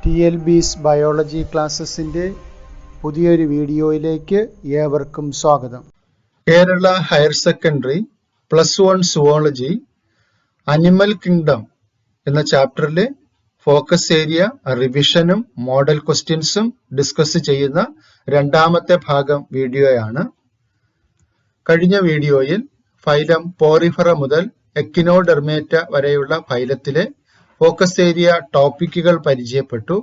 TLB's biology ക്ലാസ്സസിൻ്റെ പുതിയൊരു വീഡിയോയിലേക്ക് ഏവർക്കും സ്വാഗതം. Kerala higher secondary +1 zoology animal kingdom എന്ന ചാപ്റ്ററിലെ ഫോക്കസ് ഏരിയ റിവിഷനും മോഡൽ ക്വസ്റ്റ്യൻസും ഡിസ്കസ് ചെയ്യുന്ന രണ്ടാമത്തെ ഭാഗം വീഡിയോയാണ്. കഴിഞ്ഞ വീഡിയോയിൽ ഫൈലം പോറിഫറ മുതൽ എക്കിനോഡെർമേറ്റ വരെയുള്ള ഫൈലത്തിലെ ഫോക്കസ് ഏരിയ ടോപ്പിക്കുകൾ പരിചയപ്പെട്ടു.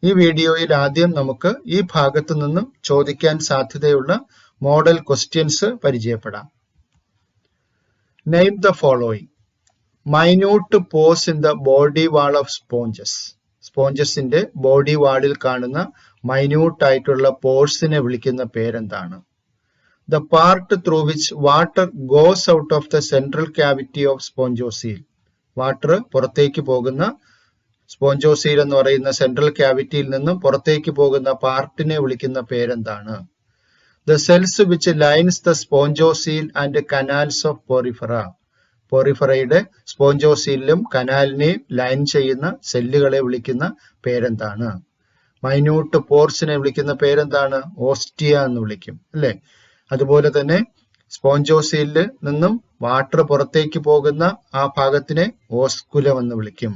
ഈ വീഡിയോയിൽ ആദ്യം നമുക്ക് ഈ ഭാഗത്തു നിന്നും ചോദിക്കാൻ സാധ്യതയുള്ള മോഡൽ ക്വസ്റ്റ്യൻസ് പരിചയപ്പെടാം. Name the following. Minute pores in the body wall of sponges. സ്പോഞ്ചസിന്റെ ബോഡി വാളിൽ കാണുന്ന മൈന്യൂട്ട് ആയിട്ടുള്ള പോർസിനെ വിളിക്കുന്ന പേരെന്താണ്? The part through which water goes out of the central cavity of spongocoel. Water പുറത്തേക്ക് പോകുന്ന സ്പോഞ്ചോസീൽ എന്ന് പറയുന്ന സെൻട്രൽ ക്യാവിറ്റിയിൽ നിന്നും പുറത്തേക്ക് പോകുന്ന പാർട്ടിനെ വിളിക്കുന്ന പേരെന്താണ്? The cells which lines the spongocoel and canals of Porifera. പോറിഫറയുടെ സ്പോഞ്ചോസീലിലും കനാലിനെയും ലൈൻ ചെയ്യുന്ന സെല്ലുകളെ വിളിക്കുന്ന പേരെന്താണ്? മൈന്യൂട്ട് പോർസിനെ വിളിക്കുന്ന പേരെന്താണ്? ഓസ്റ്റിയ എന്ന് വിളിക്കും, അല്ലെ? അതുപോലെ തന്നെ സ്പോഞ്ചോസീലിൽ നിന്നും വാട്ടർ പുറത്തേക്ക് പോകുന്ന ആ ഭാഗത്തിനെ ഓസ്കുലം എന്ന് വിളിക്കും.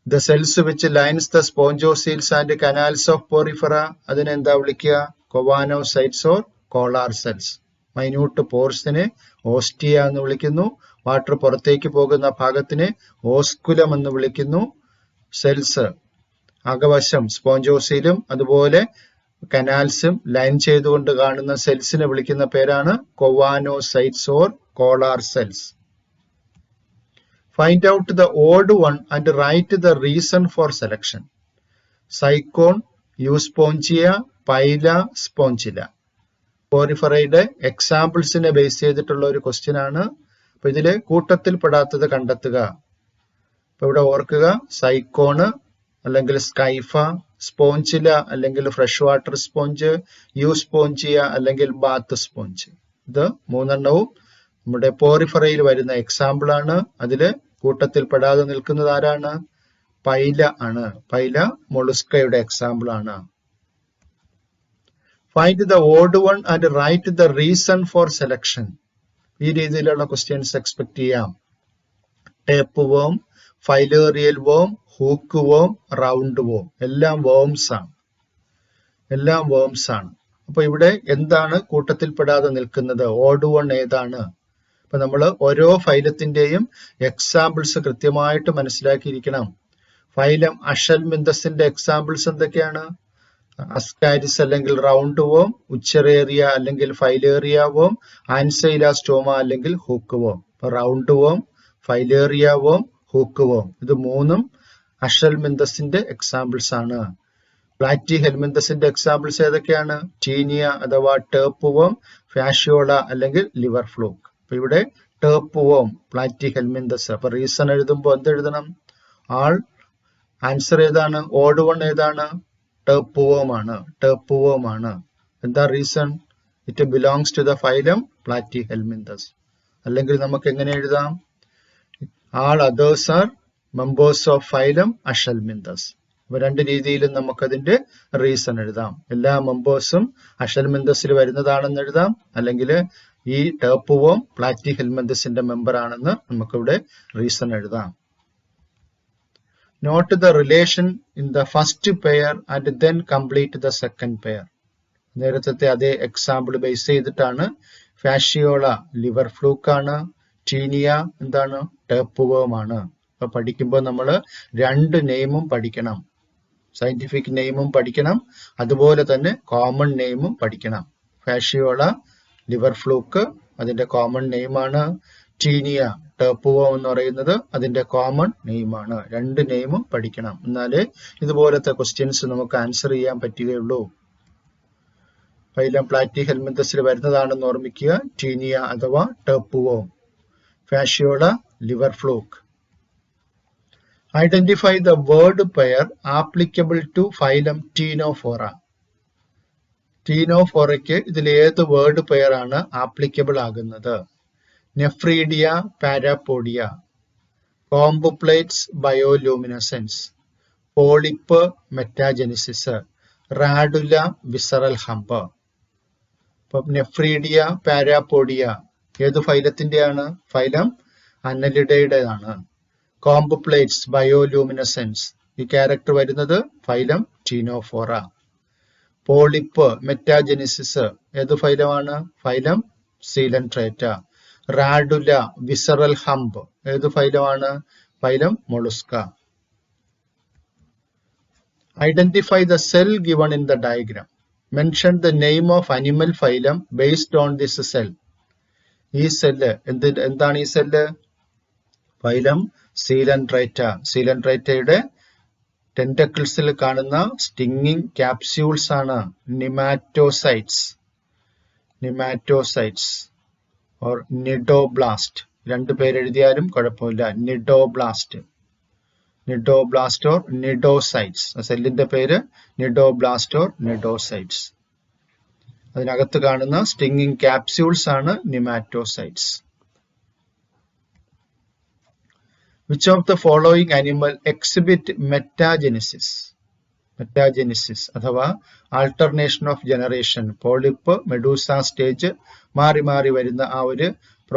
The cells which lines the spongocoels and canals of Porifera, അതിനെന്താ വിളിക്കുക? Choanocytes or collar cells. Minute പോർസിനെ ഓസ്റ്റിയ എന്ന് വിളിക്കുന്നു. വാട്ടർ പുറത്തേക്ക് പോകുന്ന ഭാഗത്തിനെ ഓസ്കുലം എന്ന് വിളിക്കുന്നു. സെൽസ് അകവശം സ്പോഞ്ചോസീലും അതുപോലെ കനാൽസും ലൈൻ ചെയ്തുകൊണ്ട് കാണുന്ന സെൽസിനെ വിളിക്കുന്ന പേരാണ് choanocytes or collar cells. Find out the odd one and write the reason for selection. Sycon, Euspongia, Pila, Spongilla. പോറിഫറയുടെ എക്സാമ്പിൾസിനെ ബേസ് ചെയ്തിട്ടുള്ള ഒരു ക്വസ്റ്റ്യൻ ആണ്. അപ്പൊ ഇതില് കൂട്ടത്തിൽ പെടാത്തത് കണ്ടെത്തുക. അപ്പൊ ഇവിടെ ഓർക്കുക, സൈക്കോണ് അല്ലെങ്കിൽ സ്കൈഫ, സ്പോഞ്ചില അല്ലെങ്കിൽ ഫ്രഷ് വാട്ടർ സ്പോഞ്ച്, യൂസ്പോഞ്ചിയ അല്ലെങ്കിൽ ബാത്ത് സ്പോഞ്ച്. ഇത് മൂന്നെണ്ണവും നമ്മുടെ പോറിഫറയിൽ വരുന്ന എക്സാമ്പിൾ ആണ്. അതില് കൂട്ടത്തിൽ പെടാതെ നിൽക്കുന്നത് ആരാണ്? പൈല ആണ്. പൈല മൊളുസ്കയുടെ എക്സാമ്പിൾ ആണ്. Find the odd one and write the reason for selection. ഈ രീതിയിലുള്ള ക്വസ്റ്റ്യൻസ് എക്സ്പെക്ട് ചെയ്യാം. Tapeworm, filarial worm, hook warm, roundworm, എല്ലാം വോംസ് ആണ്. എല്ലാം വോംസ് ആണ്. അപ്പൊ ഇവിടെ എന്താണ് കൂട്ടത്തിൽപ്പെടാതെ നിൽക്കുന്നത്? ഓഡ് വൺ ഏതാണ്? അപ്പൊ നമ്മൾ ഓരോ ഫൈലത്തിന്റെയും എക്സാമ്പിൾസ് കൃത്യമായിട്ട് മനസ്സിലാക്കിയിരിക്കണം. ഫൈലം അഷൽമിന്തസിന്റെ എക്സാമ്പിൾസ് എന്തൊക്കെയാണ്? അസ്കാരിസ് അല്ലെങ്കിൽ റൗണ്ട് വോം, ഉച്ചറേറിയ അല്ലെങ്കിൽ ഫൈലേറിയ വോം, ആൻസൈലാസ്റ്റോമ അല്ലെങ്കിൽ hookworm. Roundworm, filaria worm, hook warm, ഇത് മൂന്നും അഷൽമിന്തസിന്റെ എക്സാമ്പിൾസ് ആണ്. പ്ലാറ്റി ഹെൽമിന്തസിന്റെ എക്സാമ്പിൾസ് ഏതൊക്കെയാണ്? ടീനിയ അഥവാ ടേപ്പ് വോം, ഫാഷിയോള അല്ലെങ്കിൽ ലിവർ ഫ്ലൂക്ക്. അപ്പൊ ഇവിടെ ടേപ്പ് വോം, പ്ലാറ്റി ഹെൽമിന്തസ്. അപ്പൊ റീസൺ എഴുതുമ്പോൾ എന്തെഴുതണം? ആൾ. ആൻസർ ഏതാണ്? ഓഡ് വൺ ഏതാണ്? ടേപ്പ് വോം ആണ്. ടേപ്പ് വോം ആണ്. എന്താ reason? It belongs to the phylum Platyhelminthes. അല്ലെങ്കിൽ നമുക്ക് എങ്ങനെ എഴുതാം? All others are members of phylum Aschelminthes. അപ്പൊ രണ്ട് രീതിയിലും നമുക്കതിന്റെ റീസൺ എഴുതാം. എല്ലാ മെമ്പേഴ്സും അഷൽമിന്തസിൽ വരുന്നതാണെന്ന് എഴുതാം, അല്ലെങ്കിൽ ഈ ടേപ്പ് വോം പ്ലാറ്റി ഹെൽമിന്തസിന്റെ മെമ്പർ ആണെന്ന് നമുക്കിവിടെ റീസൺ എഴുതാം. Note the relation in the first pair and then complete the second pair. നേരത്തെ അതേ എക്സാമ്പിൾ ബേസ് ചെയ്തിട്ടാണ്. ഫാഷിയോള ലിവർ ഫ്ലൂക്ക് ആണ്. ടീനിയ എന്താണ്? ടേപ്പ് വോം ആണ്. അപ്പൊ പഠിക്കുമ്പോൾ നമ്മൾ രണ്ട് നെയിമും പഠിക്കണം. സയന്റിഫിക് നെയിമും പഠിക്കണം, അതുപോലെ തന്നെ കോമൺ നെയിമും പഠിക്കണം. ഫാഷിയോള ലിവർ ഫ്ലൂക്ക് അതിന്റെ കോമൺ നെയിമാണ്. ടീനിയ ടേപ്പ് വോം എന്ന് പറയുന്നത് അതിന്റെ കോമൺ നെയിമാണ്. രണ്ട് നെയിമും പഠിക്കണം, എന്നാലേ ഇതുപോലത്തെ ക്വസ്റ്റ്യൻസ് നമുക്ക് ആൻസർ ചെയ്യാൻ പറ്റുകയുള്ളൂ. ഫൈലം പ്ലാറ്റി ഹെൽമിന്തസിൽ വരുന്നതാണെന്ന് ഓർമ്മിക്കുക. ടീനിയ അഥവാ tape warm, Fasciola liver fluke. Identify the word pair applicable to phylum Ctenophora. ടീനോഫോറയ്ക്ക് ഇതിൽ ഏത് വേർഡ് പെയർ ആണ് ആപ്ലിക്കബിൾ ആകുന്നത്? Nephridia, parapodia, comb plates, bioluminescence, polyp metagenesis, radula visceral hump. ഇപ്പം നെഫ്രീഡിയ പാരാപോഡിയ ഏത് ഫൈലത്തിന്റെയാണ്? ഫൈലം അന്നലിഡയുടേതാണ്. കോംബ് പ്ലേറ്റ്സ് ബയോലൂമിനസെൻസ്, ഈ ക്യാരക്ടർ വരുന്നത് ഫൈലം ടീനോഫോറ. പോളിപ്പ് മെറ്റാജെനിസിസ് ഏത് ഫൈലമാണ്? Phylum Coelenterata. Radula visceral hump ഏത് ഫൈലമാണ്? Phylum Mollusca. Identify the cell given in the diagram. Mention the name of animal phylum based on this cell. ഈ cell എന്താണ്? ഈ cell phylum Coelenterata. സീലൻട്രേറ്റയുടെ ടെന്റക്കിൾസിൽ കാണുന്ന സ്റ്റിങ്ങിങ് ക്യാപ്സ്യൂൾസ് ആണ് നിമാറ്റോസൈറ്റ്സ്. നിമാറ്റോസൈറ്റ്സ് ഓർ നിഡോബ്ലാസ്റ്റ്, രണ്ടു പേരെഴുതിയാലും കുഴപ്പമില്ല. Cnidoblast, cnidoblast or cnidocytes. സെല്ലിന്റെ പേര് നിഡോബ്ലാസ്റ്റ് ഓർ നിഡോസൈറ്റ്സ്. അതിനകത്ത് കാണുന്ന സ്റ്റിങ്ങിങ് ക്യാപ്സ്യൂൾസ് ആണ് nematocytes. Which of the following animal exhibit metagenesis? Metagenesis അഥവാ alternation of generation. Polyp Medusa stage മാറി മാറി വരുന്ന ആ ഒരു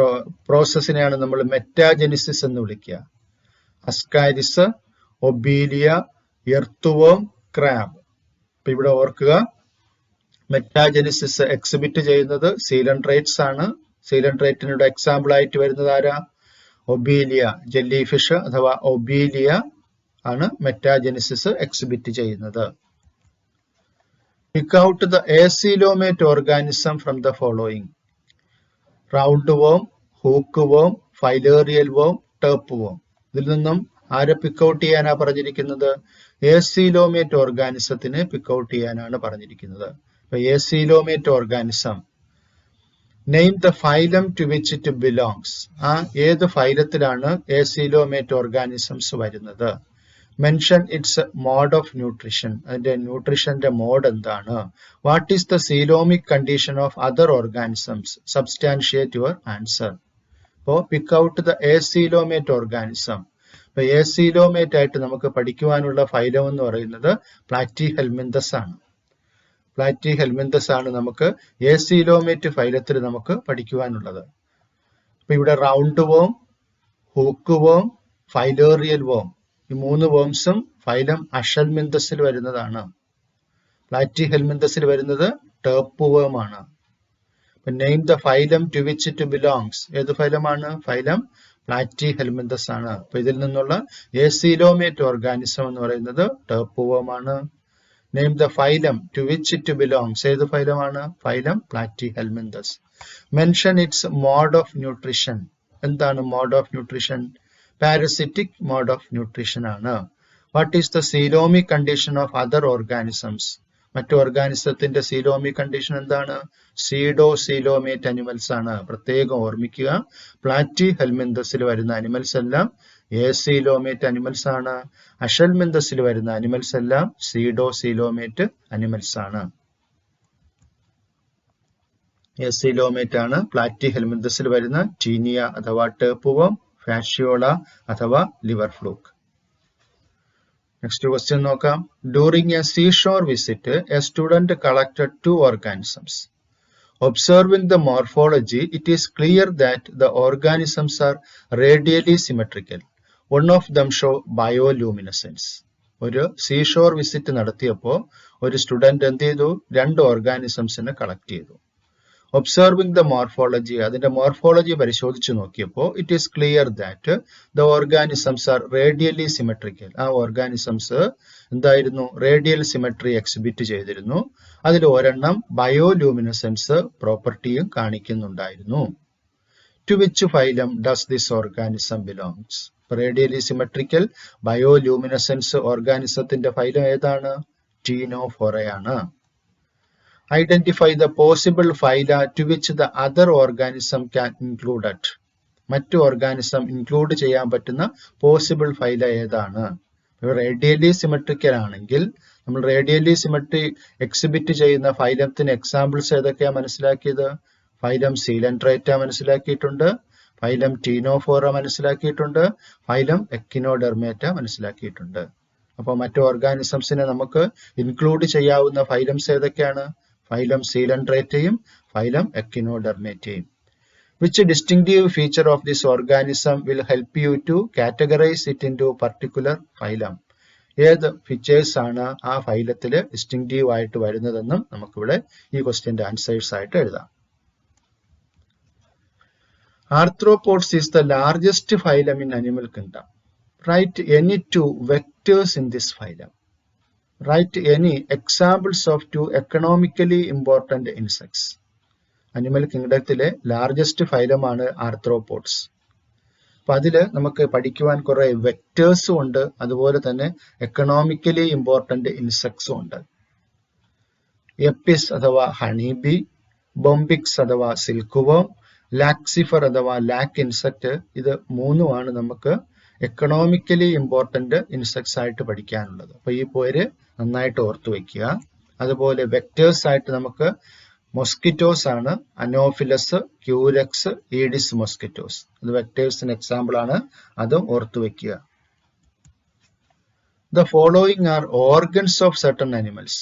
പ്രോസസ്സിനെയാണ് നമ്മൾ മെറ്റാജെനിസിസ് എന്ന് വിളിക്കുക. Ascaris, Obelia, earthworm, crab. അപ്പൊ ഇവിടെ ഓർക്കുക, മെറ്റാജെനിസിസ് എക്സിബിറ്റ് ചെയ്യുന്നത് സീലൻട്രേറ്റ്സ് ആണ്. സീലൻട്രേറ്റിനുള്ള എക്സാമ്പിൾ ആയിട്ട് വരുന്നത് ആരാ? ഒബീലിയ, ജെല്ലി ഫിഷ് അഥവാ ഒബീലിയ ആണ് മെറ്റാജെനിസിസ് എക്സിബിറ്റ് ചെയ്യുന്നത്. Pick out the acoelomate organism from the following. Round warm, hook warm, filarial worm, tape worm. ഇതിൽ നിന്നും ആരെ പിക്ക് ഔട്ട് ചെയ്യാനാണ് പറഞ്ഞിരിക്കുന്നത്? ഏസിലോമേറ്റ് ഓർഗാനിസത്തിന് പിക്ക് ഔട്ട് ചെയ്യാനാണ് പറഞ്ഞിരിക്കുന്നത്. Acoelomate organism. Name the phylum to which it belongs. ആ ഏത് ഫൈലത്തിലാണ് ഏസിലോമേറ്റ് ഓർഗാനിസംസ് വരുന്നത്? Mention its mode of nutrition. അതിന്റെ ന്യൂട്രീഷന്റെ മോഡ് എന്താണ്? What is the coelomic condition of other organisms? Substantiate your answer. അപ്പോ pick out the acoelomate organism. അപ്പൊ acoelomate ആയിട്ട് നമുക്ക് പഠിക്കുവാനുള്ള ഫൈലം എന്ന് പറയുന്നത് പ്ലാറ്റിഹെൽമിന്തസ് ആണ്. പ്ലാറ്റിഹെൽമിന്തസ് ആണ് നമുക്ക് ഏസിലോമേറ്റ് ഫൈലത്തിൽ നമുക്ക് പഠിക്കുവാനുള്ളത്. അപ്പൊ ഇവിടെ round warm, hook warm, filarial worm, ഈ മൂന്ന് വോംസും ഫൈലം അഷൽമിന്തസിൽ വരുന്നതാണ്. പ്ലാറ്റിഹെൽമിന്തസിൽ വരുന്നത് ടേപ്പ് വോം ആണ്. Name the phylum to which it belongs. ഏത് ഫൈലമാണ്? ഫൈലം പ്ലാറ്റിഹെൽമിന്തസ് ആണ്. അപ്പൊ ഇതിൽ നിന്നുള്ള ഏസിലോമേറ്റ് ഓർഗാനിസം എന്ന് പറയുന്നത് ടേപ്പ് വോം ആണ്. Name the phylum to which it belongs. ഏത് ഫൈലമാണ്? Phylum Platyhelminthes. Mention its mode of nutrition. എന്താണ് mode of nutrition? Parasitic mode of nutrition ആണ്. What is the coelomic condition of other organisms? മറ്റു ഓർഗാനിസത്തിന്റെ coelomic condition എന്താണ്? സീഡോ coelomate animals ആണ്. പ്രത്യേകം ഓർമ്മിക്കുക, പ്ലാറ്റിഹെൽമിന്തസിൽ വരുന്ന അനിമൽസ് എല്ലാം ഏസിലോമേറ്റ് അനിമൽസ് ആണ്. അഷൽമിന്തസിൽ വരുന്ന അനിമൽസ് എല്ലാം സീഡോ സീലോമേറ്റ് അനിമൽസ് ആണ്. ഏസിലോമേറ്റ് ആണ് പ്ലാറ്റിഹെൽമിന്തസിൽ വരുന്ന ടീനിയ അഥവാ ടേപ്പ് വോം, ഫാഷ്യോള അഥവാ ലിവർ ഫ്ലൂക്ക്. നെക്സ്റ്റ് ക്വസ്റ്റ്യൻ നോക്കാം. During A seashore visit A student collected 2 organisms. Observing the morphology, it is clear that the organisms are radially symmetrical. One of them show bioluminescence. ഒരു seashore visit നടത്തിയപ്പോൾ ഒരു student എന്ത് ചെയ്തു? 2 ഓർഗാനിസംസിനെ collect ചെയ്തു. Observing the morphology, അതിന്റെ morphology പരിശോധിച്ച് നോക്കിയപ്പോൾ it is clear that the organisms are radially symmetrical. ആ ഓർഗാനിസംസ് എന്തായിരുന്നു? റേഡിയൽ സിമെട്രി എക്സിബിറ്റ് ചെയ്തിരുന്നു. അതിൽ ഒരെണ്ണം ബയോലൂമിനസെൻസ് പ്രോപ്പർട്ടിയും കാണിക്കുന്നുണ്ടായിരുന്നു. To which phylum does this organism belongs? Radially symmetrical bioluminescence ഓർഗാനിസത്തിന്റെ ഫൈലം ഏതാണ്? ടീനോഫോറയാണ്. Identify the possible phyla to which the other organism can included. മറ്റു ഓർഗാനിസം ഇൻക്ലൂഡ് ചെയ്യാൻ പറ്റുന്ന പോസിബിൾ ഫൈല ഏതാണ്? റേഡിയലി സിമെട്രിക്കൽ ആണെങ്കിൽ നമ്മൾ റേഡിയലി സിമെട്രി എക്സിബിറ്റ് ചെയ്യുന്ന ഫൈലത്തിന് എക്സാമ്പിൾസ് ഏതൊക്കെയാ മനസ്സിലാക്കിയത്? ഫൈലം സീലൻട്രേറ്റ മനസ്സിലാക്കിയിട്ടുണ്ട്, ഫൈലം ടീനോഫോറ മനസ്സിലാക്കിയിട്ടുണ്ട്, ഫൈലം എക്കിനോഡെർമേറ്റ മനസ്സിലാക്കിയിട്ടുണ്ട്. അപ്പോൾ മറ്റു ഓർഗാനിസംസിനെ നമുക്ക് ഇൻക്ലൂഡ് ചെയ്യാവുന്ന ഫൈലംസ് ഏതൊക്കെയാണ്? ഫൈലം സീലൻഡ്രേറ്റയും ഫൈലം എക്കിനോഡെർമേറ്റയും. Which distinctive feature of this organism will help you to categorize it into particular phylum? ഏത് ഫീച്ചേഴ്സ് ആണ് ആ ഫൈലത്തിൽ ഡിസ്റ്റിങ്റ്റീവ് ആയിട്ട് വരുന്നതെന്നും നമുക്കിവിടെ ഈ ക്വസ്റ്റ്യന്റെ ആൻസേഴ്സ് ആയിട്ട് എഴുതാം. Arthropods is the largest phylum in animal kingdom. Write any two vectors in this phylum. Write any examples of two economically important insects. Animal കിങ്ഡത്തിലെ ലാർജസ്റ്റ് ഫൈലമാണ് ആർത്രോപോഡ്സ്. അപ്പൊ അതില് നമുക്ക് പഠിക്കുവാൻ കുറെ വെക്ടേഴ്സും ഉണ്ട്, അതുപോലെ തന്നെ എക്കണോമിക്കലി ഇമ്പോർട്ടന്റ് ഇൻസെക്ട്സും ഉണ്ട്. എപ്പിസ് അഥവാ ഹണിബി, ബോംബിക്സ് അഥവാ സിൽക്ക് വോം, ലാക്സിഫർ അഥവാ ലാക്ക് ഇൻസെക്ട്, ഇത് മൂന്നുമാണ് നമുക്ക് എക്കണോമിക്കലി ഇമ്പോർട്ടന്റ് ഇൻസെക്ട്സ് ആയിട്ട് പഠിക്കാനുള്ളത്. അപ്പൊ ഈ പേര് നന്നായിട്ട് ഓർത്തു വെക്കുക. അതുപോലെ വെക്ടേഴ്സ് ആയിട്ട് നമുക്ക് മൊസ്കിറ്റോസ് ആണ്, അനോഫിലസ്, ക്യൂരെക്സ്, ഈഡിസ് മൊസ്കിറ്റോസ്. അത് വെക്ടേഴ്സിന് എക്സാമ്പിൾ ആണ്, അതും ഓർത്തു വെക്കുക. The following are organs of certain animals: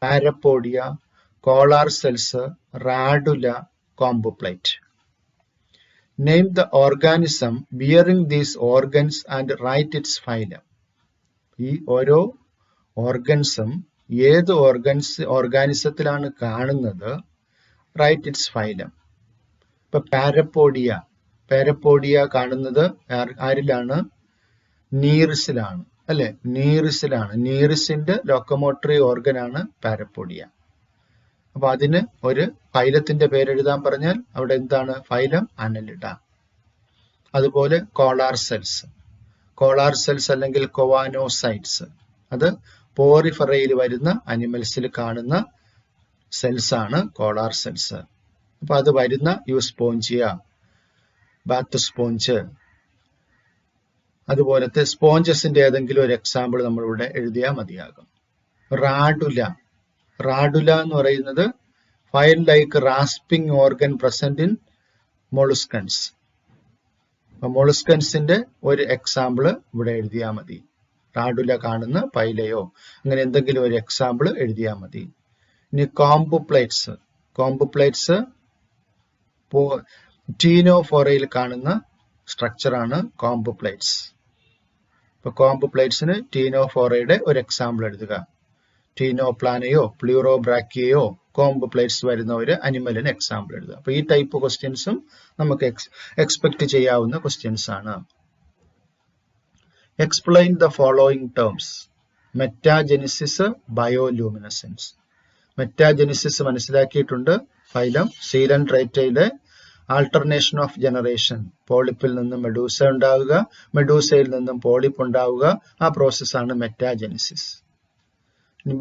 Parapodia, collar cells, radula, comboplate. Name the organism bearing these organs and write its phylum. ഈ ഓരോ ഓർഗൻസും ഏത് ഓർഗാനിസത്തിലാണ് കാണുന്നത്, റൈറ്റ് ഇറ്റ്സ് ഫൈലം. ഇപ്പൊ പാരപ്പോഡിയ കാണുന്നത് ആരിലാണ്? നീറിസിലാണ്, അല്ലെ? നീറിസിന്റെ ലോക്കോമോട്ടറി ഓർഗനാണ് പാരപ്പോഡിയ. അപ്പൊ അതിന് ഒരു ഫൈലത്തിന്റെ പേരെഴുതാൻ പറഞ്ഞാൽ അവിടെ എന്താണ്? Phylum annelida. അതുപോലെ കോളാർ സെൽസ് അല്ലെങ്കിൽ കൊവാനോസൈറ്റ്സ്, അത് പോറിഫറയിൽ വരുന്ന അനിമൽസിൽ കാണുന്ന സെൽസ് ആണ് കോളാർ സെൽസ്. അപ്പൊ അത് വരുന്ന യൂസ്പോഞ്ചിയ, ബാത്ത് സ്പോഞ്ച്, അതുപോലത്തെ സ്പോഞ്ചസിന്റെ ഏതെങ്കിലും ഒരു എക്സാമ്പിൾ നമ്മളിവിടെ എഴുതിയാൽ മതിയാകും. റാഡുല എന്ന് പറയുന്നത് file like rasping organ present in molluscans. മൊളുസ്കൻസിന്റെ ഒരു എക്സാമ്പിൾ ഇവിടെ എഴുതിയാൽ മതി. റാഡുല കാണുന്ന പൈലയോ അങ്ങനെ എന്തെങ്കിലും ഒരു എക്സാമ്പിൾ എഴുതിയാൽ മതി. ഇനി കോംബുപ്ലേറ്റ്സ് ടീനോഫോറയിൽ കാണുന്ന സ്ട്രക്ചറാണ് കോംബുപ്ലേറ്റ്സ്. ഇപ്പൊ കോംബുപ്ലേറ്റ്സിന് ടീനോഫോറയുടെ ഒരു എക്സാമ്പിൾ എഴുതുക. ടീനോപ്ലാനയോ പ്ലൂറോബ്രാക്കിയയോ കോംബുപ്ലേറ്റ്സ് വരുന്ന ഒരു അനിമലിന് എക്സാമ്പിൾ എഴുതുക. അപ്പൊ ഈ ടൈപ്പ് ക്വസ്റ്റ്യൻസും നമുക്ക് എക്സ്പെക്ട് ചെയ്യാവുന്ന ക്വസ്റ്റ്യൻസ് ആണ്. Explain the following terms: metagenesis, bioluminescence. Metagenesis മനസ്സിലാക്കിയിട്ടുണ്ട്. ഫൈലം സീലൻഡ്രേറ്റയിലെ ആൾട്ടർനേഷൻ ഓഫ് ജനറേഷൻ, പോളിപ്പിൽ നിന്നും മെഡൂസ ഉണ്ടാവുക, മെഡൂസയിൽ നിന്നും പോളിപ്പ് ഉണ്ടാവുക, ആ പ്രോസസ്സാണ് മെറ്റാജെനിസിസ്.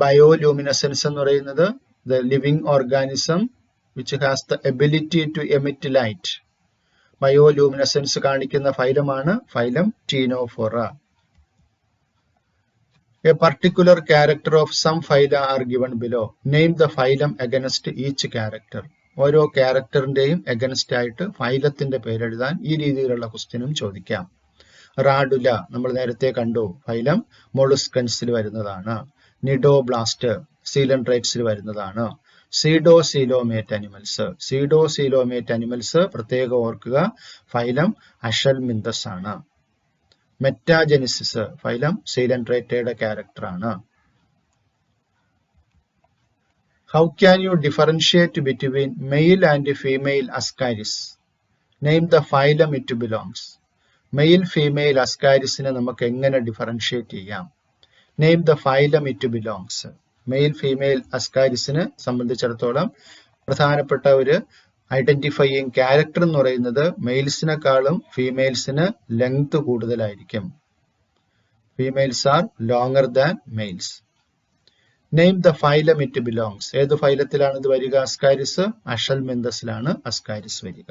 ബയോലൂമിനസെൻസ് എന്ന് പറയുന്നത് the living organism which has the ability to emit light. Bioluminescence കാണിക്കുന്ന ഫൈലമാണ് phylum ctenophora. A particular character of some phyla are given below. Name the phylum against each character. ഓരോ ക്യാരക്ടറിന്റെയും അഗൻസ്റ്റ് ആയിട്ട് ഫൈലത്തിന്റെ പേരെഴുതാൻ ഈ രീതിയിലുള്ള ക്വസ്റ്റ്യനും ചോദിക്കാം. റാഡുല നമ്മൾ നേരത്തെ കണ്ടു, ഫൈലം മൊളുസ്കൻസിൽ വരുന്നതാണ്. നിഡോബ്ലാസ്റ്റ് സീലൻഡ്രേറ്റ്സിൽ വരുന്നതാണ്. സീഡോസീലോമേറ്റ് അനിമൽസ് പ്രത്യേകം ഓർക്കുക, ഫൈലം അഷൽമിന്തസ് ആണ്. മെറ്റാജെനിസിസ് ഫൈലം സീലൻഡ്രേറ്റയുടെ ക്യാരക്ടറാണ്. How can you differentiate between male and female ascaris? Name the phylum it belongs. Male female അസ്കാരിസിനെ നമുക്ക് എങ്ങനെ ഡിഫറൻഷിയേറ്റ് ചെയ്യാം? Name the phylum it belongs. Male female അസ്കാരിസിനെ സംബന്ധിച്ചിടത്തോളം പ്രധാനപ്പെട്ട ഒരു ഐഡന്റിഫൈയിങ് ക്യാരക്ടർ എന്ന് പറയുന്നത് മെയിൽസിനെക്കാളും ഫീമെയിൽസിന് ലെങ്ത് കൂടുതലായിരിക്കും. Females are longer than males. Name the phylum it belongs. ഏത് ഫൈലത്തിലാണ് ഇത് വരിക? അസ്കാരിസ്. അഷൽമിന്തസിലാണ് അസ്കാരിസ് വരിക.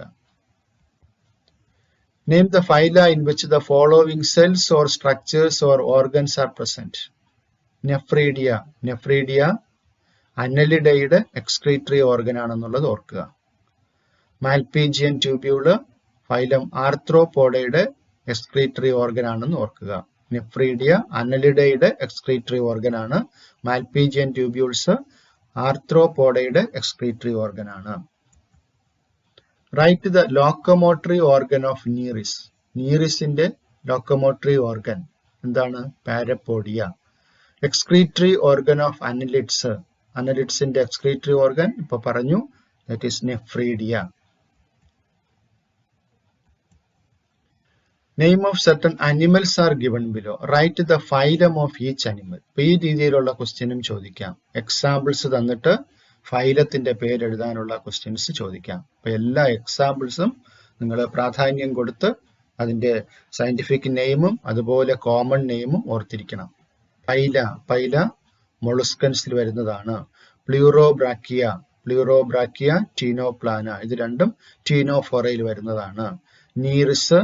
Name the phyla in which the following cells or structures or organs are present. Nephridia അന്നലിഡയുടെ എക്സ്ക്രീറ്ററി ഓർഗൻ ആണെന്നുള്ളത് ഓർക്കുക. മാൽപീജിയൻ ട്യൂബ്യൂള് ഫൈലം ആർത്രോപോഡയുടെ എക്സ്ക്രീറ്ററി ഓർഗൻ ആണെന്ന് ഓർക്കുക. നെഫ്രീഡിയ അന്നലിഡയുടെ എക്സ്ക്രീറ്ററി ഓർഗൻ ആണ്. മാൽപീജിയൻ ട്യൂബ്യൂൾസ് ആർത്രോപോഡയുടെ എക്സ്ക്രീറ്ററി ഓർഗൻ ആണ്. Write the locomotory organ of nereis. നീറിസിന്റെ ലോക്കോമോട്ടറി ഓർഗൻ എന്താണ്? Parapodia. Excretory organ of annelids. അനലിഡ്സിന്റെ എക്സ്ക്രീറ്ററി ഓർഗൻ ഇപ്പൊ പറഞ്ഞു, that is nephridia. Name of certain animals are given below. Write the phylum of each animal. ഇപ്പൊ ഈ രീതിയിലുള്ള ക്വസ്റ്റ്യനും ചോദിക്കാം. എക്സാമ്പിൾസ് തന്നിട്ട് ഫൈലത്തിന്റെ പേരെഴുതാനുള്ള ക്വസ്റ്റ്യൻസ് ചോദിക്കാം. അപ്പൊ എല്ലാ എക്സാമ്പിൾസും നിങ്ങൾ പ്രാധാന്യം കൊടുത്ത് അതിന്റെ സയന്റിഫിക് നെയിമും അതുപോലെ കോമൺ നെയിമും ഓർത്തിരിക്കണം. പൈല മൊളുസ്കൻസിൽ വരുന്നതാണ്. പ്ലൂറോബ്രാക്കിയ ടീനോപ്ലാന, ഇത് രണ്ടും ടീനോഫോറയിൽ വരുന്നതാണ്. നീറിസ്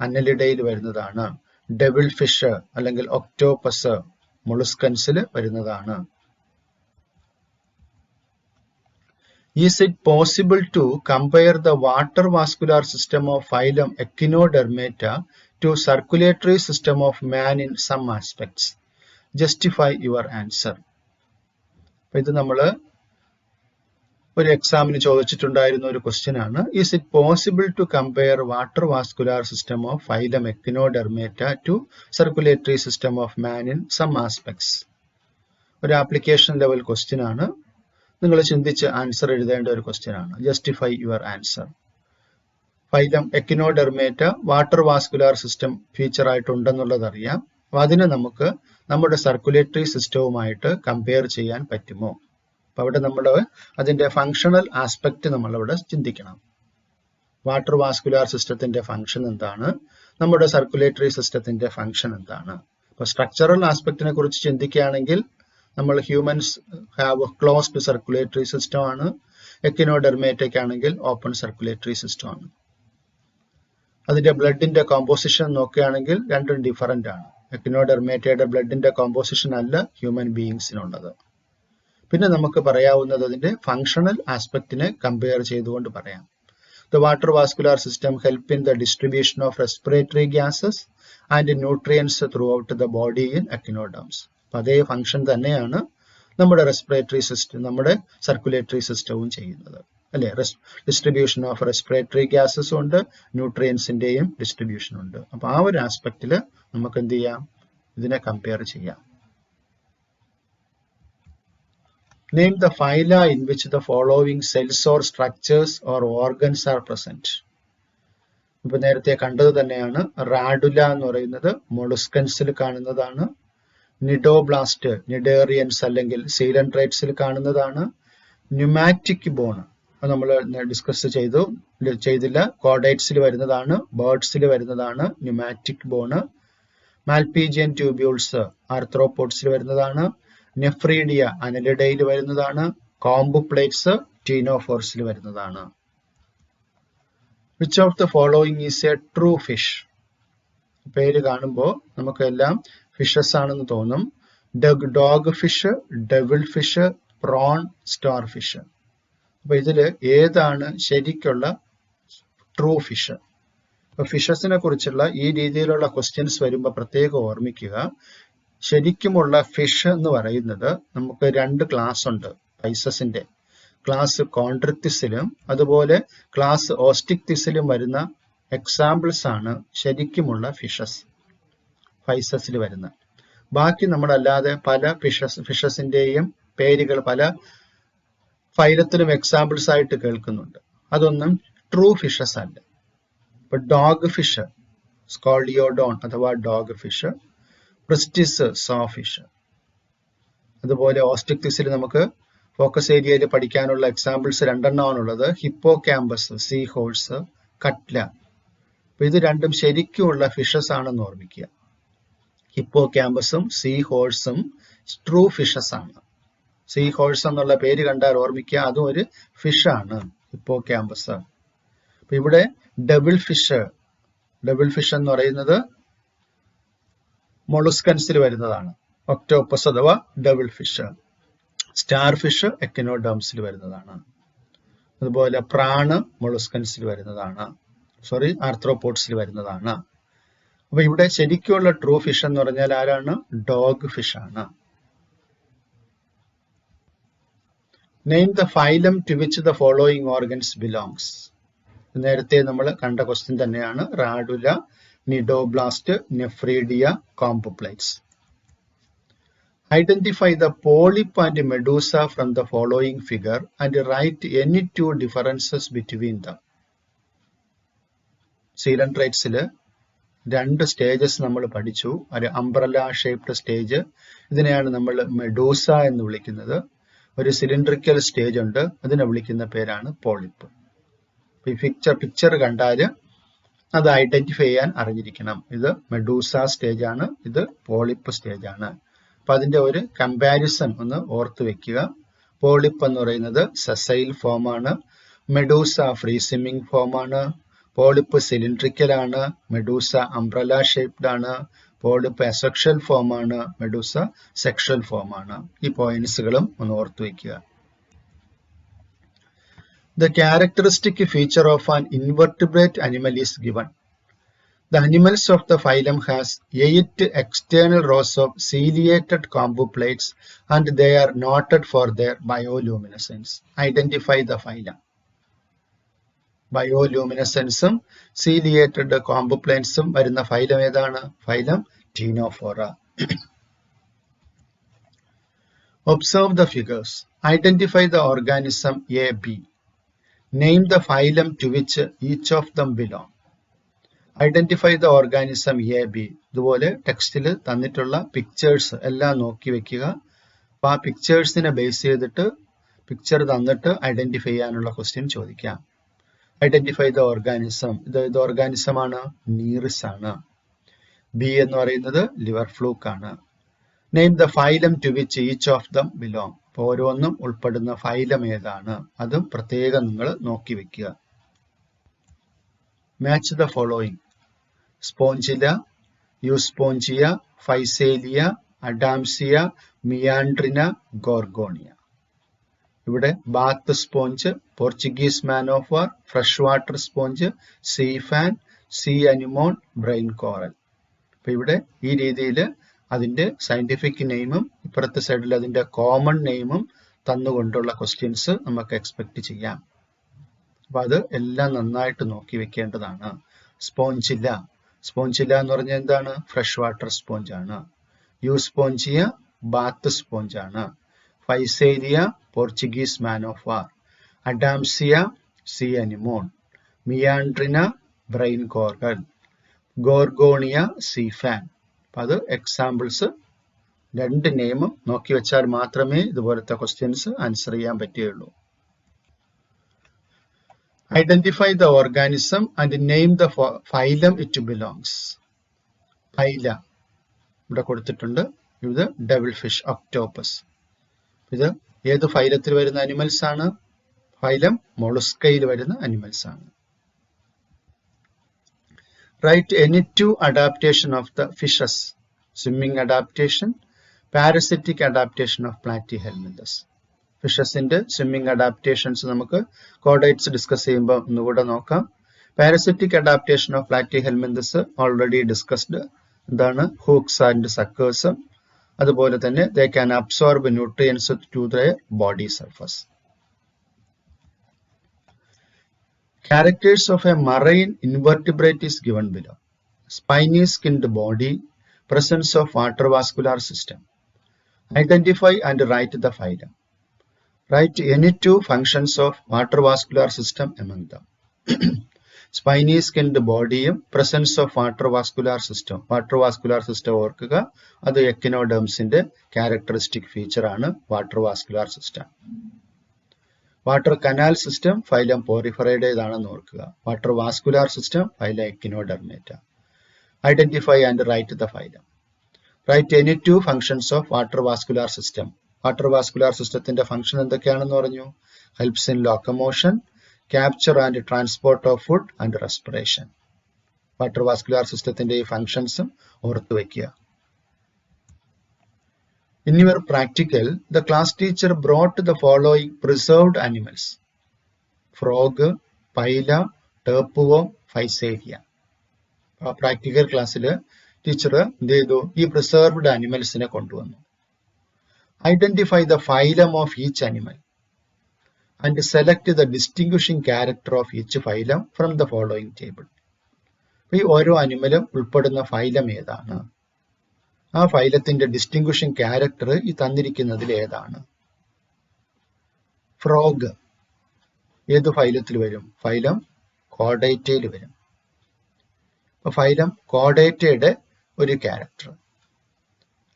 അന്നലിഡയിൽ വരുന്നതാണ്. ഡെവിൾ ഫിഷ് അല്ലെങ്കിൽ ഒക്ടോപസ് മൊളുസ്കൻസിൽ വരുന്നതാണ്. Is it possible to compare the water vascular system of phylum Echinodermata to circulatory system of man in some aspects? Justify your answer. ഇത് നമ്മൾ ഒരു എക്സാമിന് ചോദിച്ചിട്ടുണ്ടായിരുന്ന ഒരു ക്വസ്റ്റ്യൻ ആണ്. Is it possible to compare water vascular system of phylum Echinodermata to circulatory system of man in some aspects? ഒരു application level question ആണ്. നിങ്ങൾ ചിന്തിച്ച് ആൻസർ എഴുതേണ്ട ഒരു ക്വസ്റ്റ്യൻ ആണ്. Justify your answer. Phylum echinodermata water vascular system feature ആയിട്ടുണ്ടെന്നുള്ളത് അറിയാം. അപ്പൊ അതിനെ നമുക്ക് നമ്മുടെ സർക്കുലേറ്ററി സിസ്റ്റവുമായിട്ട് കമ്പയർ ചെയ്യാൻ പറ്റുമോ? അപ്പൊ അവിടെ നമ്മൾ അതിന്റെ ഫങ്ഷണൽ ആസ്പെക്ട് നമ്മളവിടെ ചിന്തിക്കണം. വാട്ടർ വാസ്കുലാർ സിസ്റ്റത്തിന്റെ ഫങ്ഷൻ എന്താണ്? നമ്മുടെ സർക്കുലേറ്ററി സിസ്റ്റത്തിന്റെ ഫങ്ഷൻ എന്താണ്? അപ്പൊ സ്ട്രക്ചറൽ ആസ്പെക്റ്റിനെ കുറിച്ച് ചിന്തിക്കുകയാണെങ്കിൽ നമ്മൾ humans have closed circulatory system ആണ്. എക്കിനോഡെർമേറ്റയ്ക്ക് ആണെങ്കിൽ ഓപ്പൺ സർക്കുലേറ്ററി സിസ്റ്റം ആണ്. അതിന്റെ ബ്ലഡിന്റെ കോമ്പോസിഷൻ നോക്കുകയാണെങ്കിൽ രണ്ടും ഡിഫറന്റ് ആണ്. എക്കിനോഡെർമേറ്റയുടെ ബ്ലഡിന്റെ കോമ്പോസിഷൻ അല്ല ഹ്യൂമൻ ബീയിങ്സിനുള്ളത്. പിന്നെ നമുക്ക് പറയാവുന്നത് അതിന്റെ ഫങ്ഷണൽ ആസ്പെക്റ്റിനെ കമ്പയർ ചെയ്തുകൊണ്ട് പറയാം. The water vascular system help in the distribution of respiratory gases and nutrients throughout the body in echinoderms. അതേ ഫംഗ്ഷൻ തന്നെയാണ് നമ്മുടെ റെസ്പിറേറ്ററി സിസ്റ്റം, നമ്മുടെ സർക്കുലേറ്ററി സിസ്റ്റവും ചെയ്യുന്നത് അല്ലെ. ഡിസ്ട്രിബ്യൂഷൻ ഓഫ് റെസ്പിറേറ്ററി ഗ്യാസസും ഉണ്ട്, ന്യൂട്രിയൻസിന്റെയും ഡിസ്ട്രിബ്യൂഷൻ ഉണ്ട്. അപ്പൊ ആ ഒരു ആസ്പെക്റ്റില് നമുക്ക് എന്ത് ചെയ്യാം? ഇതിനെ കമ്പയർ ചെയ്യാം. Name the phyla in which the following cells or structures or organs are present. ഇപ്പൊ നേരത്തെ കണ്ടത് തന്നെയാണ്. റാഡുല എന്ന് പറയുന്നത് മൊളുസ്കൻസിൽ കാണുന്നതാണ്. നിഡോബ്ലാസ്റ്റ് നിഡേറിയൻസ് അല്ലെങ്കിൽ സീലൻട്രേറ്റ്സിൽ കാണുന്നതാണ്. ന്യൂമാറ്റിക് ബോൺ അത് നമ്മൾ ഡിസ്കസ് ചെയ്തില്ല. കോഡൈറ്റ്സിൽ വരുന്നതാണ്, ബേർഡ്സിൽ വരുന്നതാണ് ന്യൂമാറ്റിക് ബോണ്. മാൽപീജിയൻ ട്യൂബ്യൂൾസ് ആർത്രോപോഡ്സിൽ വരുന്നതാണ്. നെഫ്രീഡിയ അനലിഡയിൽ വരുന്നതാണ്. കോംബുപ്ലേറ്റ്സ് ടീനോഫോർസിൽ വരുന്നതാണ്. Which of the following is a true fish? പേര് കാണുമ്പോൾ നമുക്കെല്ലാം ഫിഷസ് ആണെന്ന് തോന്നും. Dogfish, devil fish, prawn, starfish. അപ്പൊ ഇതില് ഏതാണ് ശരിക്കുള്ള ട്രൂ ഫിഷ്? അപ്പൊ ഫിഷസിനെ കുറിച്ചുള്ള ഈ രീതിയിലുള്ള ക്വസ്റ്റ്യൻസ് വരുമ്പോൾ പ്രത്യേകം ഓർമ്മിക്കുക, ശരിക്കുമുള്ള ഫിഷ് എന്ന് പറയുന്നത് നമുക്ക് രണ്ട് ക്ലാസ് ഉണ്ട്. പൈസസിന്റെ ക്ലാസ് കോൺട്രിക്തിസിലും അതുപോലെ ക്ലാസ് ഓസ്റ്റിക്തിസിലും വരുന്ന എക്സാമ്പിൾസ് ആണ് ശരിക്കുമുള്ള ഫിഷസ്, ഫൈസസിൽ വരുന്ന. ബാക്കി നമ്മളല്ലാതെ പല ഫിഷസിന്റെയും പേരുകൾ പല ഫൈലത്തിലും എക്സാമ്പിൾസ് ആയിട്ട് കേൾക്കുന്നുണ്ട്. അതൊന്നും ട്രൂ ഫിഷസ് അല്ല. ഇപ്പൊ ഡോഗ് ഫിഷ്, സ്കോളിയോഡോൺ അഥവാ dog fish, pristis saw fish. അതുപോലെ ഓസ്റ്റിക്തിസിൽ നമുക്ക് ഫോക്കസ് ഏരിയയിൽ പഠിക്കാനുള്ള എക്സാമ്പിൾസ് രണ്ടെണ്ണമാണുള്ളത്. Hippocampus, sea horse, catla. അപ്പൊ ഇത് രണ്ടും ശരിക്കുമുള്ള ഫിഷസ് ആണെന്ന് ഓർമ്മിക്കുക. ഹിപ്പോ ക്യാമ്പസും സീ ഹോഴ്സും ട്രൂ ഫിഷസ് ആണ്. സീ ഹോഴ്സ് എന്നുള്ള പേര് കണ്ടാൽ ഓർമ്മിക്കുക, അതും ഒരു ഫിഷ് ആണ്, ഹിപ്പോ ക്യാമ്പസ്. അപ്പൊ ഇവിടെ ഡബിൾ ഫിഷ് എന്ന് പറയുന്നത് മൊളുസ്കൻസിൽ വരുന്നതാണ്. ഒക്ടോപ്പസ് അഥവാ ഡബിൾ ഫിഷ്. സ്റ്റാർ ഫിഷ് എക്കിനോഡേംസിൽ വരുന്നതാണ്. അതുപോലെ പ്രാണ് മൊളുസ്കൻസിൽ വരുന്നതാണ്, ആർത്രോപോഡ്സിൽ വരുന്നതാണ്. അപ്പൊ ഇവിടെ ശരിക്കുള്ള ട്രൂ ഫിഷ് എന്ന് പറഞ്ഞാൽ ആരാണ്? ഡോഗ് ഫിഷ് ആണ്. Name the phylum to which the following organs belongs. നേരത്തെ നമ്മൾ കണ്ട ക്വസ്റ്റ്യൻ തന്നെയാണ്. Radula, cnidoblast, nephridia, comb plates. Identify the polyp and medusa from the following figure and write any two differences between them. Coelenterites-ല് രണ്ട് stages നമ്മൾ പഠിച്ചു. ഒരു umbrella shaped stage, ഇതിനെയാണ് നമ്മൾ മെഡൂസ എന്ന് വിളിക്കുന്നത്. ഒരു സിലിണ്ടറിക്കൽ സ്റ്റേജ് ഉണ്ട്, അതിനെ വിളിക്കുന്ന പേരാണ് പോളിപ്പ്. ഈ പിക്ചർ കണ്ടാൽ അത് ഐഡന്റിഫൈ ചെയ്യാൻ അറിഞ്ഞിരിക്കണം. ഇത് മെഡൂസ സ്റ്റേജ് ആണ്, ഇത് പോളിപ്പ് സ്റ്റേജ് ആണ്. അപ്പൊ അതിന്റെ ഒരു കമ്പാരിസൺ ഒന്ന് ഓർത്ത് വെക്കുക. പോളിപ്പ് എന്ന് പറയുന്നത് സെസൈൽ ഫോം ആണ്, മെഡൂസ ഫ്രീ സ്വിമ്മിംഗ് ഫോം ആണ്. പോളിപ്പ് സിലിണ്ടറിക്കൽ ആണ്, മെഡൂസ അംബ്രല ഷേപ്ഡ് ആണ്. പോളിപ്പ് അസെക്ഷൽ ഫോം ആണ്, മെഡൂസ സെക്ഷൽ ഫോം ആണ്. ഈ പോയിന്റ്സുകളും ഒന്ന് ഓർത്ത് വെക്കുക. The characteristic feature of an invertebrate animal is given. The animals of the phylum has 8 external rows of ciliated comboplates and they are noted for their bioluminescence. Identify the phylum. ബയോലൂമിനസെൻസും ciliated കോംബോപ്ലേറ്റ്സും വരുന്ന phylum ഏതാണ്? Phylum ctenophora. Observe the figures. Identify the organism A B. Name the phylum to which each of them belong. Identify the organism A B. ഇതുപോലെ ടെക്സ്റ്റിൽ തന്നിട്ടുള്ള pictures എല്ലാം നോക്കി വെക്കുക. അപ്പൊ ആ പിക്ചേഴ്സിനെ ബേസ് ചെയ്തിട്ട് പിക്ചർ തന്നിട്ട് ഐഡന്റിഫൈ ചെയ്യാനുള്ള ക്വസ്റ്റ്യൻ ചോദിക്കാം. Identify the organism. ഇത് ഓർഗാനിസം ആണ്, നീറിസ് ആണ്. ബി എന്ന് പറയുന്നത് ലിവർ ഫ്ലൂക്ക് ആണ്. Name the phylum to which each of them belong. ഓരോന്നും ഉൾപ്പെടുന്ന ഫൈലം ഏതാണ്, അതും പ്രത്യേകം നിങ്ങൾ നോക്കി വെക്കുക. Match the following. Spongilla, euspongia, physalia, adamsia, meandrina, gorgonia. ഇവിടെ bath sponge, Portuguese man of war, fresh water sponge, sea fan, sea anemone, brain coral. അപ്പൊ ഇവിടെ ഈ രീതിയിൽ അതിന്റെ സയന്റിഫിക് നെയിമും ഇപ്പുറത്തെ സൈഡിൽ അതിന്റെ കോമൺ നെയിമും തന്നുകൊണ്ടുള്ള ക്വസ്റ്റ്യൻസ് നമുക്ക് എക്സ്പെക്ട് ചെയ്യാം. അപ്പൊ അത് എല്ലാം നന്നായിട്ട് നോക്കി വെക്കേണ്ടതാണ്. സ്പോഞ്ചില്ല. സ്പോഞ്ചില്ല എന്ന് പറഞ്ഞാൽ എന്താണ്? ഫ്രഷ് വാട്ടർ സ്പോഞ്ച് ആണ്. യൂസ്പോഞ്ചിയ ബാത്ത് സ്പോഞ്ച് ആണ്. Physalia Portuguese man of war. Adamsia sea anemone. Meandrina brain coral. Gorgonia sea fan. അത് എക്സാമ്പിൾസ്. രണ്ട് നെയിമും നോക്കി വെച്ചാൽ മാത്രമേ ഇതുപോലത്തെ ക്വസ്റ്റ്യൻസ് ആൻസർ ചെയ്യാൻ പറ്റുകയുള്ളൂ. Identify the organism and name the phylum it belongs. ഫൈല ഇവിടെ കൊടുത്തിട്ടുണ്ട്. ഇത് ഡെവിൾ ഫിഷ്, ഒക്ടോപ്പസ്. ഇത് ഏത് ഫൈലത്തിൽ വരുന്ന അനിമൽസ് ആണ്? ഫൈലം മൊളുസ്കയിൽ വരുന്ന അനിമൽസ് ആണ്. Write any two adaptation of the fishes. Swimming adaptation, parasitic adaptation of Platyhelminthes. ഫിഷസിന്റെ സ്വിമ്മിംഗ് അഡാപ്റ്റേഷൻസ് നമുക്ക് കോഡേറ്റ്സ് ഡിസ്കസ് ചെയ്യുമ്പോൾ ഒന്നുകൂടെ നോക്കാം. Parasitic adaptation of platyhelminthes already discussed. എന്താണ്? Hooks and suckers. അതുപോലെ തന്നെ they can absorb nutrients to their body surface. Characters of a marine invertebrate is given below. Spiny skinned body, presence of water-vascular system. Identify and write the phylum. Write any two functions of water-vascular system among them. Spiny skinned body, presence of water-vascular system. Water-vascular system ഓർക്കുക. അത് എക്കിനോഡേംസിന്റെ characteristic feature ആണ് water vascular system. Water canal system phylum പോറിഫറൈഡേതാണെന്ന് ഓർക്കുക. Water vascular system phylum echinodermata. Identify and write the phylum. Write any two functions of water vascular system. Water vascular സിസ്റ്റത്തിന്റെ function എന്തൊക്കെയാണെന്ന് പറഞ്ഞു? Helps in locomotion, capture and transport of food and respiration. Water vascular സിസ്റ്റത്തിന്റെ ഈ ഫങ്ഷൻസും ഓർത്തു വയ്ക്കുക. In your practical, the class teacher brought the following preserved animals: frog, paila, tapeworm, physalia. Practical ക്ലാസ്സിൽ teacher എന്ത് ചെയ്തു, ഈ പ്രിസർവ്ഡ് ആനിമൽസിനെ കൊണ്ടുവന്നു. Identify the phylum of each animal and select the distinguishing character of each phylum from the following table. ഈ ഓരോ അനിമലും ഉൾപ്പെടുന്ന phylum ഏതാണ്, ആ ഫൈലത്തിന്റെ ഡിസ്റ്റിംഗ്വിഷിംഗ് ക്യാരക്ടർ ഈ തന്നിരിക്കുന്നതിൽ ഏതാണ്? ഫ്രോഗ് ഏത് ഫൈലത്തിൽ വരും? ഫൈലം കോഡേറ്റയിൽ വരും. അപ്പൊ ഫൈലം കോഡേറ്റയുടെ ഒരു ക്യാരക്ടർ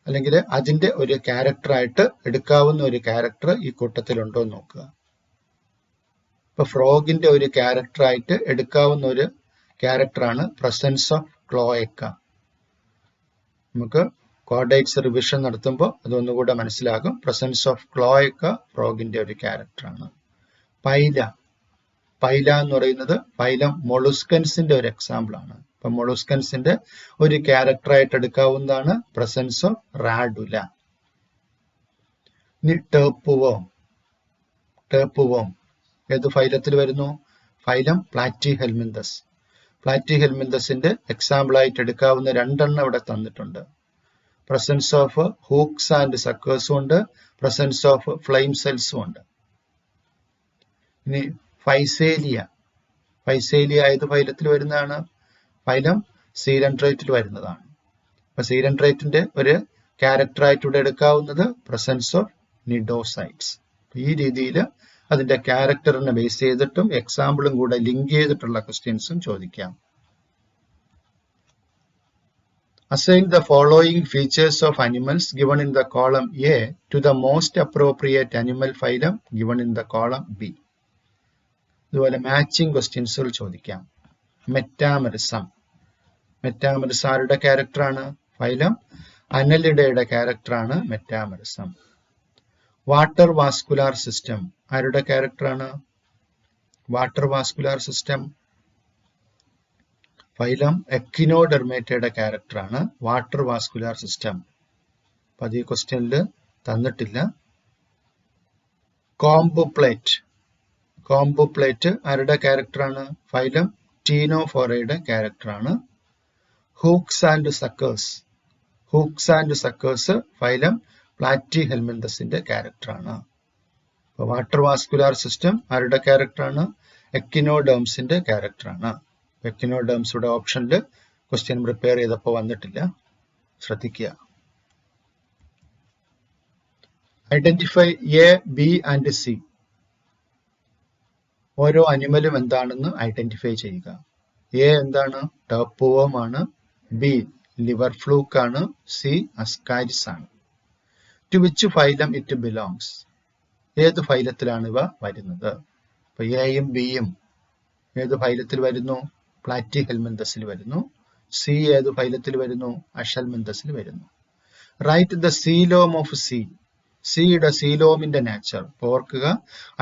അല്ലെങ്കിൽ അതിന്റെ ഒരു ക്യാരക്ടറായിട്ട് എടുക്കാവുന്ന ഒരു ക്യാരക്ടർ ഈ കൂട്ടത്തിലുണ്ടോ എന്ന് നോക്കുക. ഇപ്പൊ ഫ്രോഗിന്റെ ഒരു ക്യാരക്ടറായിട്ട് എടുക്കാവുന്ന ഒരു ക്യാരക്ടറാണ് പ്രസൻസ് ഓഫ് ക്ലോയക്ക. നമുക്ക് കോഡേറ്റ്സ് റിവിഷൻ നടത്തുമ്പോൾ അതൊന്നുകൂടെ മനസ്സിലാകും. പ്രസൻസ് ഓഫ് ക്ലോയക്ക ഫ്രോഗിന്റെ ഒരു ക്യാരക്ടറാണ്. പൈല എന്ന് പറയുന്നത് ഫൈലം മൊളുസ്കൻസിന്റെ ഒരു എക്സാമ്പിൾ ആണ്. അപ്പൊ മൊളുസ്കൻസിന്റെ ഒരു ക്യാരക്ടറായിട്ട് എടുക്കാവുന്നതാണ് പ്രസൻസ് ഓഫ് റാഡുല. ഇനി ടേപ്പുവോം ഏത് ഫൈലത്തിൽ വരുന്നു? Phylum Platyhelminthes. പ്ലാറ്റിഹെൽമിന്തസിന്റെ എക്സാമ്പിൾ ആയിട്ട് എടുക്കാവുന്ന രണ്ടെണ്ണം ഇവിടെ തന്നിട്ടുണ്ട്. പ്രസൻസ് ഓഫ് ഹൂക്സ് ആൻഡ് സക്കേഴ്സും ഉണ്ട്, പ്രസൻസ് ഓഫ് ഫ്ലെയിം സെൽസും ഉണ്ട്. ഇനി ഫൈസേലിയ ഏത് ഫൈലത്തിൽ വരുന്നതാണ്? ഫൈലം സീലൻട്രേറ്റിൽ വരുന്നതാണ്. അപ്പൊ സീലൻട്രേറ്റിന്റെ ഒരു ക്യാരക്ടറായിട്ട് ഇവിടെ എടുക്കാവുന്നത് പ്രസൻസ് ഓഫ് നിഡോസൈറ്റ്സ്. ഈ രീതിയിൽ അതിന്റെ ക്യാരക്ടറിനെ ബേസ് ചെയ്തിട്ടും എക്സാമ്പിളും കൂടെ ലിങ്ക് ചെയ്തിട്ടുള്ള ക്വസ്റ്റ്യൻസും ചോദിക്കാം. Assign the following features of animals given in the column A to the most appropriate animal phylum given in the column B. ഇതുപോലെ മാച്ചിങ് ക്വസ്റ്റ്യൻസുകൾ ചോദിക്കാം. മെറ്റാമറിസം ആരുടെ ക്യാരക്ടറാണ്? ഫൈലം അനലിഡയുടെ ക്യാരക്ടറാണ് മെറ്റാമറിസം. വാട്ടർ വാസ്കുലാർ സിസ്റ്റം ആരുടെ ക്യാരക്ടറാണ്? വാട്ടർ വാസ്കുലാർ സിസ്റ്റം ഫൈലം എക്കിനോഡെർമേറ്റയുടെ ക്യാരക്ടറാണ് water vascular system. അപ്പൊ അത് ഈ ക്വസ്റ്റ്യനിൽ തന്നിട്ടില്ല. കോംബുപ്ലേറ്റ് ആരുടെ ക്യാരക്ടറാണ്? ഫൈലം ടീനോഫോറയുടെ ക്യാരക്ടറാണ്. ഹൂക്സ് ആൻഡ് സക്കേഴ്സ് ഫൈലം പ്ലാറ്റിഹെൽമിന്തസിന്റെ ക്യാരക്ടറാണ്. അപ്പൊ വാട്ടർ വാസ്കുലാർ സിസ്റ്റം ആരുടെ ക്യാരക്ടറാണ്? എക്കിനോഡേംസിന്റെ ക്യാരക്ടറാണ്. എക്കിനോഡേംസ് ഇവിടെ ഓപ്ഷനിൽ ക്വസ്റ്റ്യൻ പ്രിപ്പയർ ചെയ്തപ്പോൾ വന്നിട്ടില്ല, ശ്രദ്ധിക്കുക. Identify A, B and C. ഓരോ അനിമലും എന്താണെന്ന് ഐഡന്റിഫൈ ചെയ്യുക. എ എന്താണ്? ടേപ്പുവോം ആണ്. ബി ലിവർ ഫ്ലൂക്ക് ആണ്. സി അസ്കാരിസ് ആണ്. To which phylum it belongs. ഏത് ഫൈലത്തിലാണ് ഇവ വരുന്നത്? അപ്പൊ എയും ബിയും ഏത് ഫൈലത്തിൽ വരുന്നു? പ്ലാറ്റിഹെൽമിന്തസിൽ വരുന്നു. സി ഏത് ഫൈലത്തിൽ വരുന്നു? അഷൽമിന്തസിൽ വരുന്നു. Write the coelom of C. സിയുടെ സീലോമിന്റെ നാച്ചർ ഓർക്കുക.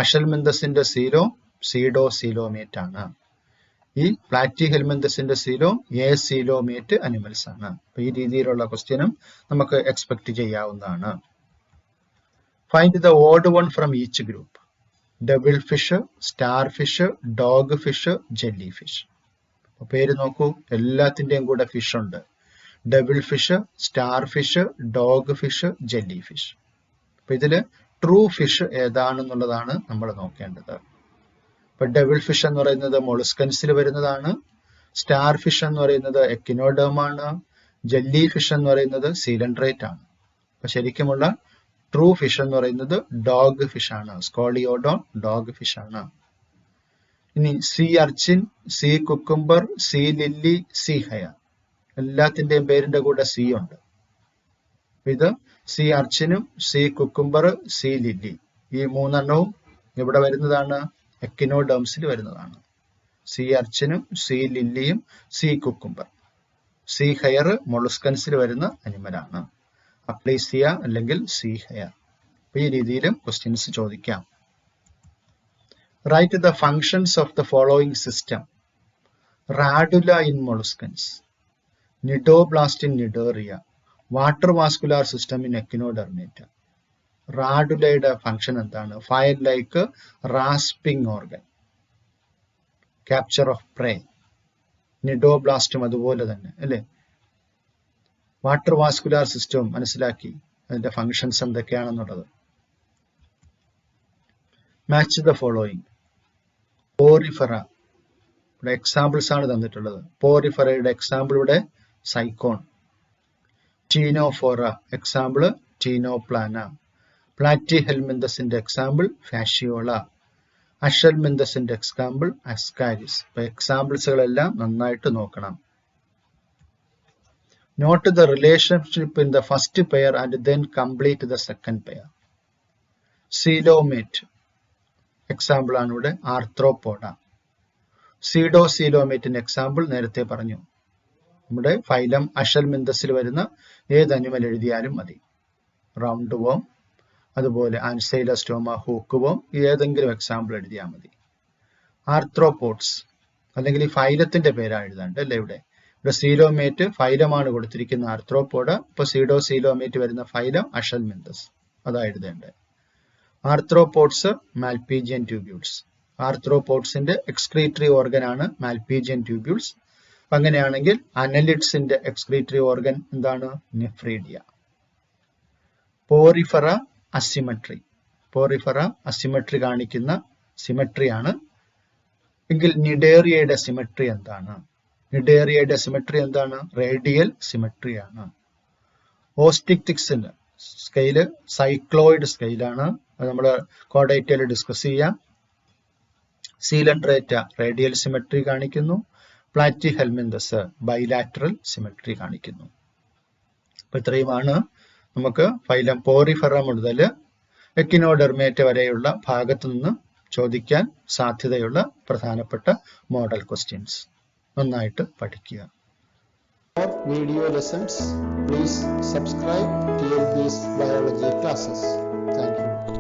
അഷൽമിന്തസിന്റെ സീലോം സീഡോസീലോമേറ്റ് ആണ്. ഈ പ്ലാറ്റിഹെൽമിന്തസിന്റെ സീലോം സീലോമേറ്റ് അനിമൽസ് ആണ്. അപ്പൊ ഈ രീതിയിലുള്ള ക്വസ്റ്റ്യനും നമുക്ക് എക്സ്പെക്ട് ചെയ്യാവുന്നതാണ്. Find the odd one from each group. Double fish, star fish, dog fish, jelly fish. പേര് നോക്കൂ, എല്ലാത്തിന്റെയും കൂടെ ഫിഷ് ഉണ്ട്. Double fish, star fish, dog fish, jelly fish. അപ്പൊ ഇതില് ട്രൂ ഫിഷ് ഏതാണെന്നുള്ളതാണ് നമ്മൾ നോക്കേണ്ടത്. ഇപ്പൊ ഡബിൾ ഫിഷ് എന്ന് പറയുന്നത് മൊളുസ്കൻസിൽ വരുന്നതാണ്. സ്റ്റാർ ഫിഷ് എന്ന് പറയുന്നത് എക്കിനോഡേം ആണ്. ജെല്ലി ഫിഷ് എന്ന് പറയുന്നത് സീലൻട്രേറ്റ് ആണ്. അപ്പൊ ശരിക്കുമുള്ള ട്രൂ ഫിഷ് എന്ന് പറയുന്നത് ഡോഗ് ഫിഷ് ആണ്. സ്കോളിയോഡോൺ ഡോഗ് ഫിഷ് ആണ്. ഇനി sea urchin, sea cucumber, sea lily, sea hare. എല്ലാത്തിന്റെയും പേരിന്റെ കൂടെ സീ ഉണ്ട്. ഇത് സീ അർച്ചിനും സീ കുക്കുംബർ, സീ ലില്ലി ഈ മൂന്നെണ്ണവും ഇവിടെ വരുന്നതാണ്, എക്കിനോഡേംസിൽ വരുന്നതാണ്. സീ അർച്ചിനും സീ ലില്ലിയും സീ കുക്കുംബർ. സീ ഹയർ മൊളുസ്കൻസിൽ വരുന്ന അനിമലാണ്. അപ്ലീസിയ അല്ലെങ്കിൽ സീ ഹയർ. ഈ രീതിയിലും ക്വസ്റ്റ്യൻസ് ചോദിക്കാം. Write the functions of the following system. Radula in molluscans, Nidoblast in Nidoria, water vascular system in Echinodermata. റാഡുലയുടെ ഫംഗ്ഷൻ എന്താണ്? File like rasping organ, capture of prey. നിഡോബ്ലാസ്റ്റും അതുപോലെ തന്നെ അല്ലേ. വാട്ടർ വാസ്കുലാർ സിസ്റ്റവും മനസ്സിലാക്കി, അതിന്റെ ഫങ്ഷൻസ് എന്തൊക്കെയാണെന്നുള്ളത്. Match the following. പോറിഫെറ, ഇവിടെ എക്സാമ്പിൾസ് ആണ് തന്നിട്ടുള്ളത്. പോറിഫെറയുടെ എക്സാമ്പിൾ ഇവിടെ സൈക്കോൺ. Ctenophora example ctenoplana. പ്ലാറ്റിഹെൽമിന്തസിന്റെ എക്സാമ്പിൾ ഫാഷിയോള. അഷൽമിന്തസിന്റെ എക്സാമ്പിൾ അസ്കാരിസ്. അപ്പൊ എക്സാമ്പിൾസുകളെല്ലാം നന്നായിട്ട് നോക്കണം. Note the relationship in the first pair and then complete the second pair. Coelomate example ആണ് ഇവിടെ ആർത്രോപോഡ. സീഡോസീലോമേറ്റിന്റെ എക്സാമ്പിൾ നേരത്തെ പറഞ്ഞു. നമ്മുടെ ഫൈലം അഷൽമിന്തസിൽ വരുന്ന ഏത് അനിമൽ എഴുതിയാലും മതി. റൗണ്ട് വോം, അതുപോലെ ആൻസൈലോസ്റ്റോമ, ഹൂക്ക് വോം, ഏതെങ്കിലും എക്സാമ്പിൾ എഴുതിയാൽ മതി. ആർത്രോപോഡ്സ് അല്ലെങ്കിൽ ഈ ഫൈലത്തിന്റെ പേരാണ് എഴുതാണ്ട് അല്ലേ. ഇവിടെ സീലോമേറ്റ് ഫൈലമാണ് കൊടുത്തിരിക്കുന്ന ആർത്രോപോഡ. ഇപ്പൊ സീഡോസീലോമേറ്റ് വരുന്ന ഫൈലം അഷൽമിന്തസ്, അതാ എഴുതേണ്ടത്. Arthropods Malpighian tubules. ആർത്രോപോഡ്സിന്റെ എക്സ്ക്രീറ്ററി ഓർഗൻ ആണ് മാൽപീജിയൻ ട്യൂബ്യൂൾസ്. അങ്ങനെയാണെങ്കിൽ അനലിഡ്സിന്റെ എക്സ്ക്രീറ്ററി ഓർഗൻ എന്താണ്? Nephridia. Porifera asymmetry. Porifera asymmetry കാണിക്കുന്ന സിമെട്രിയാണ്. എങ്കിൽ നിഡേറിയയുടെ സിമെട്രി എന്താണ്? നിഡേറിയയുടെ സിമെട്രി എന്താണ്? റേഡിയൽ സിമെട്രിയാണ്. ഓസ്റ്റിക്റ്റിക്സിന്റെ സ്കെയില് സൈക്ലോയിഡ് സ്കെയിലാണ്. അത് നമ്മൾ കോഡേറ്റയിൽ ഡിസ്കസ് ചെയ്യാം. സീലൻഡ്രേറ്റ റേഡിയൽ സിമെട്രി കാണിക്കുന്നു. പ്ലാറ്റിഹെൽമിന്തസ് ബൈലാറ്ററൽ സിമെട്രി കാണിക്കുന്നു. അപ്പൊ ഇത്രയുമാണ് നമുക്ക് ഫൈലം പോറിഫെറ മുതൽ എക്കിനോഡെർമേറ്റ വരെയുള്ള ഭാഗത്തു നിന്ന് ചോദിക്കാൻ സാധ്യതയുള്ള പ്രധാനപ്പെട്ട മോഡൽ ക്വസ്റ്റ്യൻസ്. നന്നായിട്ട് പഠിക്കുക. For video lessons, please subscribe TLB's biology classes. Thank you.